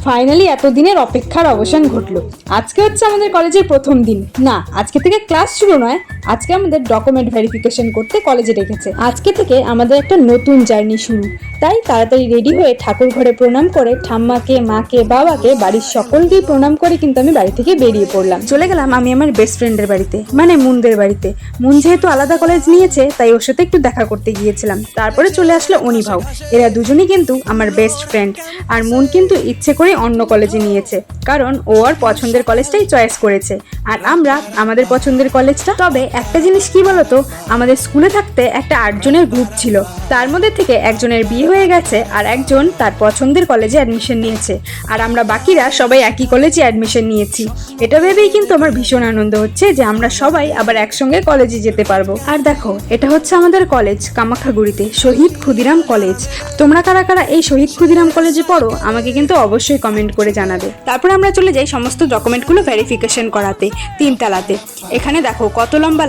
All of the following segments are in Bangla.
ফাইনালি এতদিনের অপেক্ষার অবসান ঘটলো। আজকে হচ্ছে আমাদের কলেজের প্রথম দিন। না, আজকে থেকে ক্লাস শুরু নয়, আজকে আমাদের ডকুমেন্ট ভেরিফিকেশন করতে কলেজে রেখেছে। আজকে থেকে আমাদের একটা নতুন জার্নি শুরু। তাই তাড়াতাড়ি রেডি হয়ে ঠাকুর ঘরে প্রণাম করে ঠাম্মাকে, মাকে, বাবাকে, বাড়ির সকলকেই প্রণাম করে কিন্তু আমি বাড়ি থেকে বেরিয়ে পড়লাম। চলে গেলাম আমি আমার বেস্ট ফ্রেন্ডের বাড়িতে, মানে মুনদের বাড়িতে। মুন যেহেতু আলাদা কলেজ নিয়েছে তাই ওর সাথে একটু দেখা করতে গিয়েছিলাম। তারপরে চলে আসলো অনিভাও। এরা দুজনই কিন্তু আমার বেস্ট ফ্রেন্ড। আর মুন কিন্তু ইচ্ছে করে অন্য কলেজে নিয়েছে, কারণ ও ওর পছন্দের কলেজটাই চয়েস করেছে, আর আমরা আমাদের পছন্দের কলেজটা। তবে একটা জিনিস কি বলতো, আমাদের স্কুলে থাকতে একটা 8 জনের গ্রুপ ছিল, তার মধ্যে থেকে একজনের বিয়ে হয়ে গেছে আর একজন তার পছন্দের কলেজে অ্যাডমিশন নিয়েছে, আর আমরা বাকিরা সবাই একই কলেজে অ্যাডমিশন নিয়েছি। এটা ভেবেই কিন্তু আমার ভীষণ আনন্দ হচ্ছে যে আমরা সবাই আবার একসঙ্গে কলেজে যেতে পারবো। আর দেখো, এটা হচ্ছে আমাদের কলেজ কামাখ্যাগুড়িতে, শহীদ ক্ষুদিরাম কলেজ। তোমরা কারা কারা এই শহীদ ক্ষুদিরাম কলেজে পড়ো আমাকে কিন্তু অবশ্যই কমেন্ট করে জানাবে। তারপর আমরা চলে যাই সমস্ত ডকুমেন্টগুলো ভেরিফিকেশন করাতে 3 তলাতে। এখানে দেখো কত লম্বা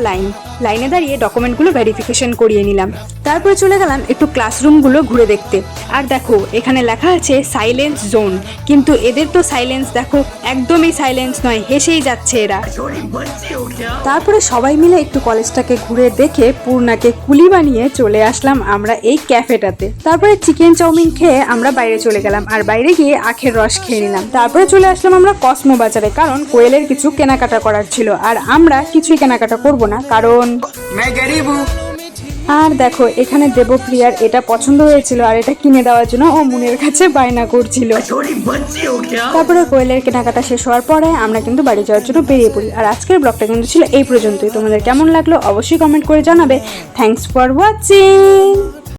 লাইনে দাঁড়িয়ে ডকুমেন্টগুলো ভেরিফিকেশন করিয়ে নিলাম। তারপরে চলে গেলাম একটু ক্লাসরুমগুলো ঘুরে দেখতে। আর দেখো এখানে লেখা আছে সাইলেন্স জোন, কিন্তু এদের তো সাইলেন্স দেখো একদমই সাইলেন্স নয়, হেসেই যাচ্ছে এরা। তারপরে সবাই মিলে একটু কলেজটাকে ঘুরে দেখে পূর্ণাকে কুলি বানিয়ে চলে আসলাম আমরা এই ক্যাফেটাতে। তারপরে চিকেন চাউমিন খেয়ে আমরা বাইরে চলে গেলাম, আর বাইরে গিয়ে আখের রস খেয়ে নিলাম। তারপরে চলে আসলাম আমরা কসমো বাজারে, কারণ কোয়েলের কিছু কেনাকাটা করার ছিল, আর আমরা কিছুই কেনাকাটা করব না কারণ আর দেখো এখানে দেবপ্রিয়ার এটা পছন্দ হয়েছিল আর এটা কিনে দেওয়ার জন্য ও মুনের কাছে বায়না করছিল। তারপরে কোয়েলের কেনাকাটা শেষ হওয়ার পরে আমরা কিন্তু বাড়ি যাওয়ার জন্য বেরিয়ে পড়ি। আর আজকের ব্লগটা কিন্তু ছিল এই পর্যন্তই। তোমাদের কেমন লাগলো অবশ্যই কমেন্ট করে জানাবে। Thanks for watching.